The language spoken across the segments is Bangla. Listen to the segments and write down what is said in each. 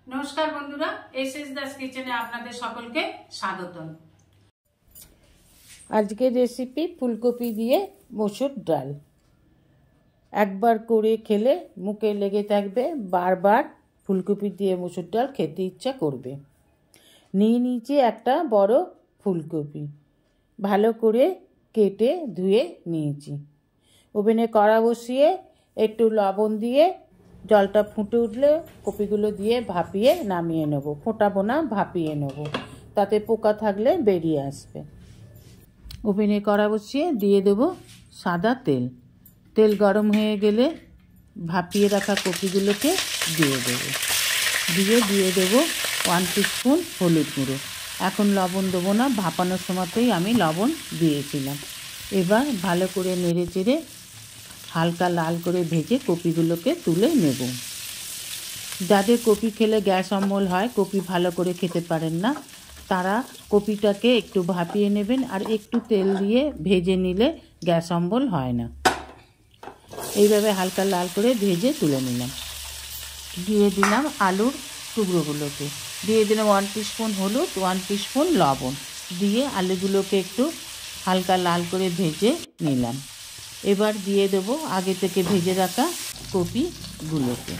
नमस्कार बंधुरा एसएस दास किचेने आपनादेर सकलके स्वागतम। आजके रेसिपि फुलकपि दिए मसुर डाल। एकबार करे खेले मुखे लेगे थाकबे, बार बार फुलकपि दिए मसुर डाल खेते इच्छा करबे। निये निয়েছি একটা বড় ফুলকপি, ভালো করে কেটে ধুয়ে নিয়েছি। ওভেনে কড়া বসিয়ে একটু লবণ দিয়ে জলটা ফুটে উঠলে কপিগুলো দিয়ে ভাপিয়ে নামিয়ে নেব। ফোটাবো না, ভাপিয়ে নেব, তাতে পোকা থাকলে বেরিয়ে আসবে। ওভেনে কড়া বসিয়ে দিয়ে দেব সাদা তেল। তেল গরম হয়ে গেলে ভাপিয়ে রাখা কপিগুলোকে দিয়ে দেব। দিয়ে দেব 1 টিস্পুন হলুদ গুঁড়ো। এখন লবণ দেবো না, ভাপানোর সময়তেই আমি লবণ দিয়েছিলাম। এবার ভালো করে নেড়ে চেড়ে হালকা লাল করে ভেজে কপিগুলোকে তুলে নেব। যাদের কপি খেলে গ্যাস অম্বল হয়, কপি ভালো করে খেতে পারেন না, তারা কপিটাকে একটু ভাপিয়ে নেবেন আর একটু তেল দিয়ে ভেজে নিলে গ্যাস অম্বল হয় না। এইভাবে হালকা লাল করে ভেজে তুলে নিলাম। দিয়ে দিলাম আলুর টুকরোগুলোকে, দিয়ে দিলাম 1 টিস্পুন হলুদ, 1 টিস্পুন লবণ দিয়ে আলুগুলোকে একটু হালকা লাল করে ভেজে নিলাম। এবার দিয়ে দেব আগে থেকে ভেজে রাখা কপিগুলোকে।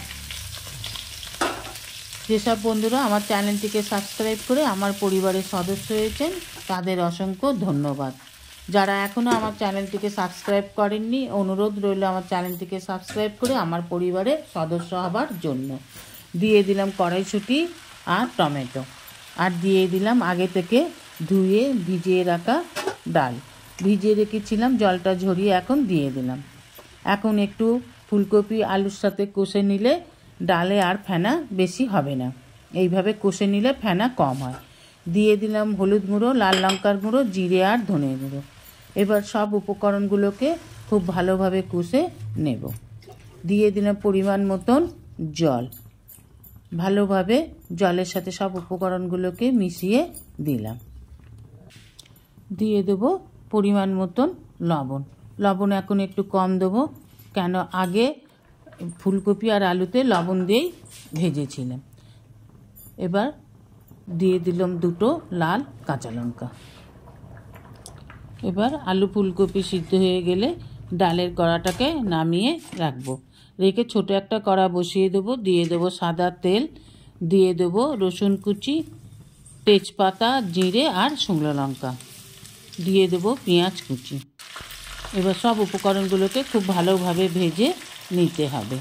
যেসব বন্ধুরা আমার চ্যানেলটিকে সাবস্ক্রাইব করে আমার পরিবারের সদস্য হয়েছেন তাদের অসংখ্য ধন্যবাদ। যারা এখনও আমার চ্যানেলটিকে সাবস্ক্রাইব করেননি, অনুরোধ রইল আমার চ্যানেলটিকে সাবস্ক্রাইব করে আমার পরিবারের সদস্য হবার জন্য। দিয়ে দিলাম কড়াইশুঁটি আর টমেটো, আর দিয়ে দিলাম আগে থেকে ধুয়ে ভিজিয়ে রাখা ডাল। ভিজিয়ে রেখেছিলাম, জলটা ঝরিয়ে এখন দিয়ে দিলাম। এখন একটু ফুলকপি আলুর সাথে কষে নিলে ডালে আর ফেনা বেশি হবে না। এইভাবে কষে নিলে ফেনা কম হয়। দিয়ে দিলাম হলুদ গুঁড়ো, লাল লঙ্কার গুঁড়ো, জিরে আর ধনে গুঁড়ো। এবার সব উপকরণগুলোকে খুব ভালোভাবে কষে নেব। দিয়ে দিলাম পরিমাণ মতন জল। ভালোভাবে জলের সাথে সব উপকরণগুলোকে মিশিয়ে দিলাম। দিয়ে দেবো পরিমাণ মতন লবণ। লবণ এখন একটু কম দেবো, কেন আগে ফুলকপি আর আলুতে লবণ দিয়েই ভেজেছিলাম। এবার দিয়ে দিলাম 2টো লাল কাঁচা লঙ্কা। এবার আলু ফুলকপি সিদ্ধ হয়ে গেলে ডালের কড়াটাকে নামিয়ে রাখবো। রেখে ছোটো একটা কড়া বসিয়ে দেবো। দিয়ে দেবো সাদা তেল, দিয়ে দেবো রসুন কুচি, তেজপাতা, জিরে আর শুকনো লঙ্কা, দিয়ে দেবো পেঁয়াজ কুচি। এবার সব উপকরণগুলোকে খুব ভালোভাবে ভেজে নিতে হবে।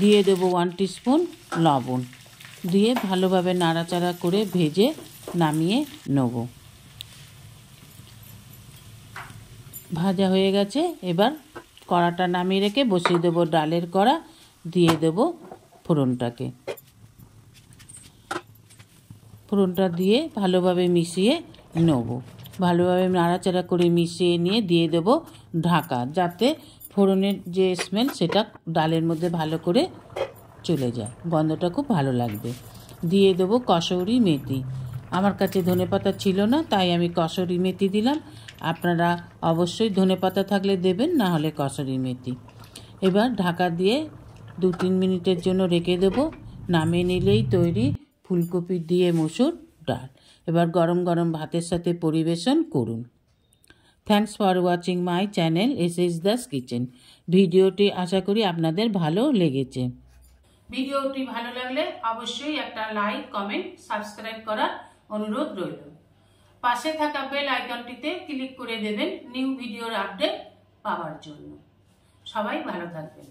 দিয়ে দেবো 1 টিস্পুন লবণ, দিয়ে ভালোভাবে নাড়াচাড়া করে ভেজে নামিয়ে নেব। ভাজা হয়ে গেছে। এবার কড়াটা নামিয়ে রেখে বসিয়ে দেবো ডালের কড়া। দিয়ে দেবো ফোড়নটাকে। ফোড়নটা দিয়ে ভালোভাবে মিশিয়ে নেব। ভালোভাবে নাড়াচাড়া করে মিশিয়ে নিয়ে দিয়ে দেবো ঢাকা, যাতে ফোড়নের যে স্মেল সেটা ডালের মধ্যে ভালো করে চলে যায়, গন্ধটা খুব ভালো লাগবে। দিয়ে দেবো কসুরি মেথি। আমার কাছে ধনেপাতা ছিল না, তাই আমি কসুরি মেথি দিলাম। আপনারা অবশ্যই ধনেপাতা থাকলে দেবেন, না হলে কসুরি মেথি। এবার ঢাকা দিয়ে 2-3 মিনিটের জন্য রেখে দেবো। নামিয়ে নিলেই তৈরি ফুলকপি দিয়ে মসুর ডাল। এবার গরম গরম ভাতের সাথে পরিবেশন করুন। Thanks for watching my channel SS Das kitchen. ভিডিওটি আশা করি আপনাদের ভালো লেগেছে। ভিডিওটি ভালো লাগলে অবশ্যই একটা লাইক, কমেন্ট, সাবস্ক্রাইব করার অনুরোধ রইল। পাশে থাকা বেল আইকনটিতে ক্লিক করে দেবেন নিউ ভিডিওর আপডেট পাওয়ার জন্য। সবাই ভালো থাকবেন।